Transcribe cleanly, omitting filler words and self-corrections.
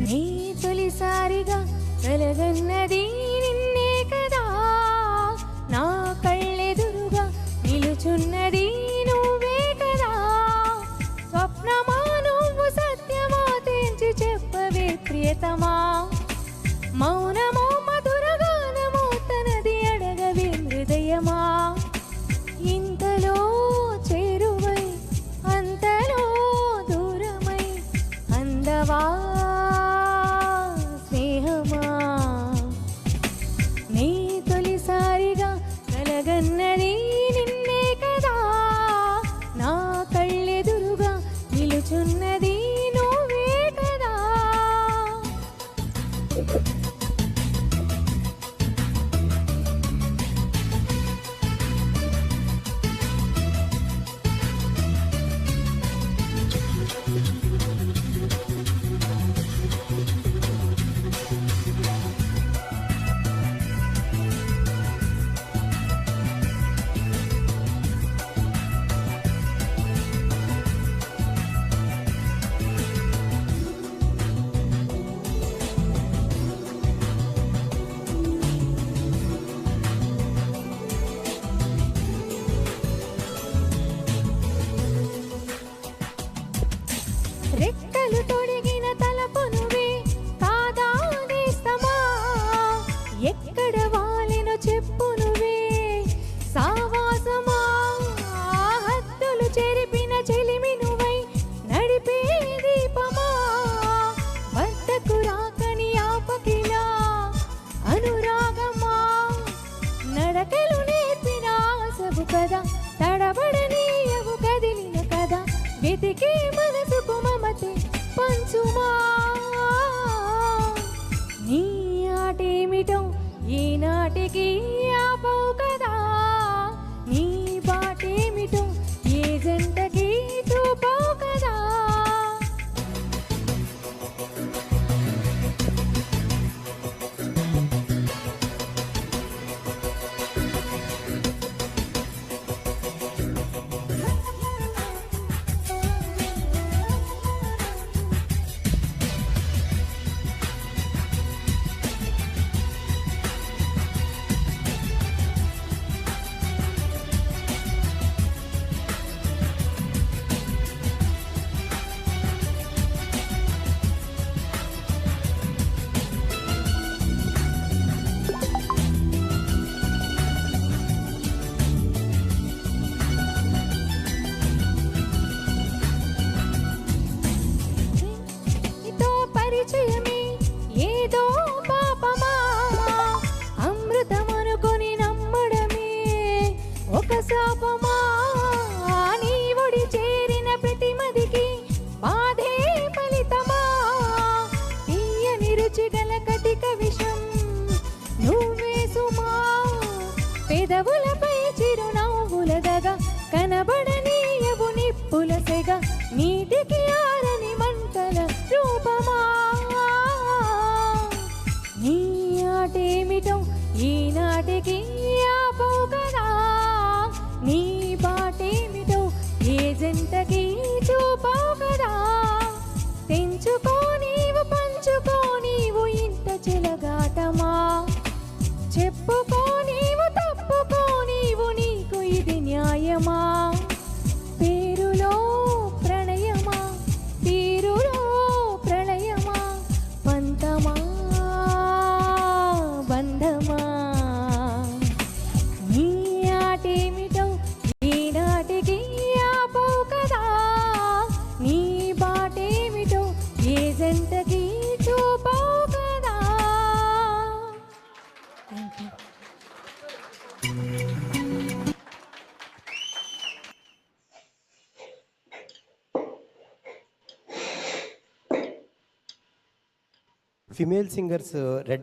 నీ తొలిసారిగా కలగన్నది నిన్నే కదా, నా కళ్ళెదురుగా నిలుచున్నది నువ్వే కదా. స్వప్నమా నువ్వు సత్యమా తేల్చి చెప్పవే ప్రియతమా, మౌనమో మధురగానమో తనది అడగవే హృదయమా. ఇంతలో చేరువై అంతలో దూరమై అందవా స్నేహమా. నీ తొలిసారిగా కలగన్నది నిన్నే కదా, నా కళ్ళెదురుగా నిలుచున్నది నువ్వే కదా. రెక్కలు తొడిగిన తలపు నువ్వే కాదా నేస్తమా, ఎక్కడ వాలినో చెప్పు నువ్వే సావాసమా. హద్దులు చెరిపిన చెలిమి నువ్వై నడిపే దీపమా, వద్దకు రాకని ఆపకిలా అనురాగమా. నడకలు నేర్పిన ఆసవు కదా, తడబడనీయవు కదిలిన కదా, వెతికే మనసుకు మమతే పంచుమా. నీ ఆటేమిటో ఈనాటికి ఆపవు కదా, నీ బాటేమిటో ఏ జంటకి చూపవు కదా. పరిచయమే ఏదో పాపమా, అమృతమనుకొని నమ్మడమే ఒక శాపమా. నీ ఒడి చేరిన ప్రతి మదికి బాధే ఫలితమా, తీయని రుచి గల కటిక విషం నువ్వే సుమా. పెదవులపై చిరునవ్వుల దగ కనబడనీయవు నిప్పుల సెగ, నీటికి ఆరని మంటల రూపమా. నీ ఆటేమిటో ఈనాటికి ఆపవు కదా, నీ బాటేమిటో ఏ జంటకి చూపవు కదా. తెంచుకో నీవు పంచుకో నీవు ఇంత చెలగాటమా, చెప్పుకో నీవు తప్పుకో నీవు నీకు ఇది న్యాయమా. పేరులో ప్రణయమా తీరులో ప్రళయమా, పంతమా బంధమా. నీ ఆటేమిటో ఈనాటికి ఆపవు కదా, నీ బాటేమిటో ఏ జంటకి చూపవు కదా. Female singers red